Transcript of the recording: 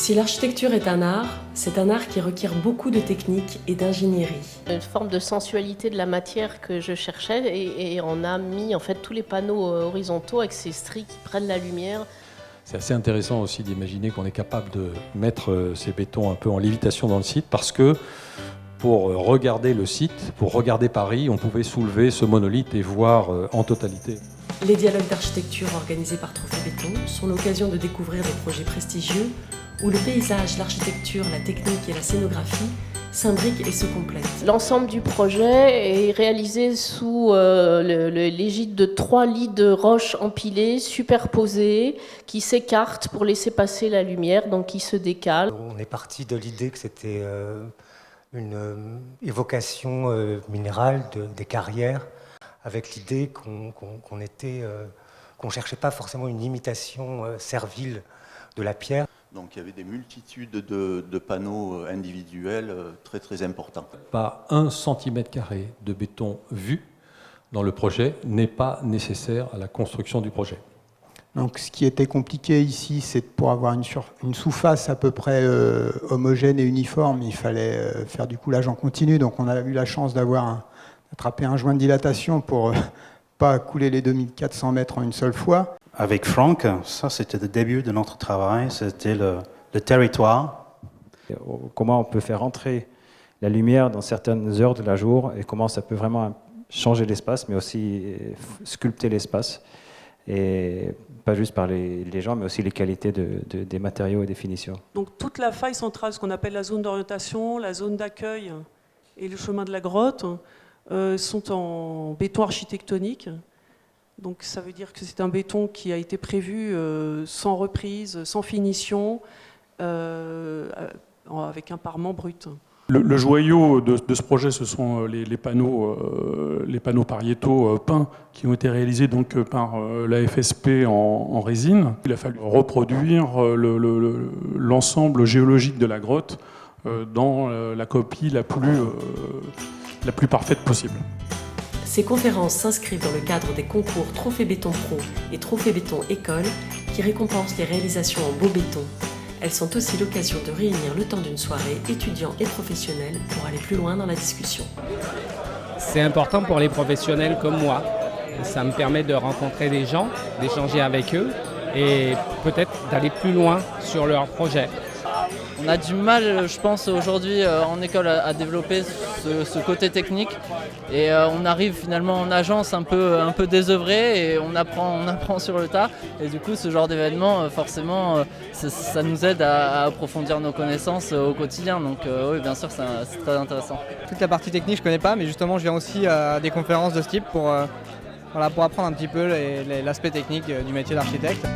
Si l'architecture est un art, c'est un art qui requiert beaucoup de technique et d'ingénierie. Une forme de sensualité de la matière que je cherchais et on a mis en fait tous les panneaux horizontaux avec ces stries qui prennent la lumière. C'est assez intéressant aussi d'imaginer qu'on est capable de mettre ces bétons un peu en lévitation dans le site parce que pour regarder le site, pour regarder Paris, on pouvait soulever ce monolithe et voir en totalité. Les dialogues d'architecture organisés par Trophée Béton sont l'occasion de découvrir des projets prestigieux où le paysage, l'architecture, la technique et la scénographie s'imbriquent et se complètent. L'ensemble du projet est réalisé sous l'égide de 3 lits de roches empilées, superposées, qui s'écartent pour laisser passer la lumière, donc qui se décalent. On est parti de l'idée que c'était une évocation minérale des carrières, avec l'idée qu'on ne cherchait pas forcément une imitation servile de la pierre. Donc il y avait des multitudes de panneaux individuels très très importants. Pas 1 cm² de béton vu dans le projet n'est pas nécessaire à la construction du projet. Donc ce qui était compliqué ici, c'est pour avoir une sous-face à peu près homogène et uniforme, il fallait faire du coulage en continu. Donc on a eu la chance d'attraper un joint de dilatation pour pas couler les 2400 mètres en une seule fois. Avec Franck, ça c'était le début de notre travail, c'était le territoire. Comment on peut faire entrer la lumière dans certaines heures de la jour et comment ça peut vraiment changer l'espace, mais aussi sculpter l'espace. Et pas juste par les gens, mais aussi les qualités des matériaux et des finitions. Donc toute la faille centrale, ce qu'on appelle la zone d'orientation, la zone d'accueil et le chemin de la grotte, sont en béton architectonique. Donc ça veut dire que c'est un béton qui a été prévu sans reprise, sans finition, avec un parement brut. Le joyau de ce projet, ce sont les panneaux pariétaux peints qui ont été réalisés donc par la FSP en résine. Il a fallu reproduire l'ensemble géologique de la grotte dans la copie la plus parfaite possible. Ces conférences s'inscrivent dans le cadre des concours Trophée Béton Pro et Trophée Béton École qui récompensent les réalisations en beau béton. Elles sont aussi l'occasion de réunir le temps d'une soirée étudiants et professionnels pour aller plus loin dans la discussion. C'est important pour les professionnels comme moi. Ça me permet de rencontrer des gens, d'échanger avec eux et peut-être d'aller plus loin sur leur projet. On a du mal, je pense, aujourd'hui en école à développer ce côté technique et on arrive finalement en agence un peu désœuvré et on apprend sur le tas et du coup ce genre d'événement forcément ça nous aide à approfondir nos connaissances au quotidien, donc oui bien sûr c'est très intéressant. Toute la partie technique je connais pas, mais justement je viens aussi à des conférences de ce type pour apprendre un petit peu l'aspect technique du métier d'architecte.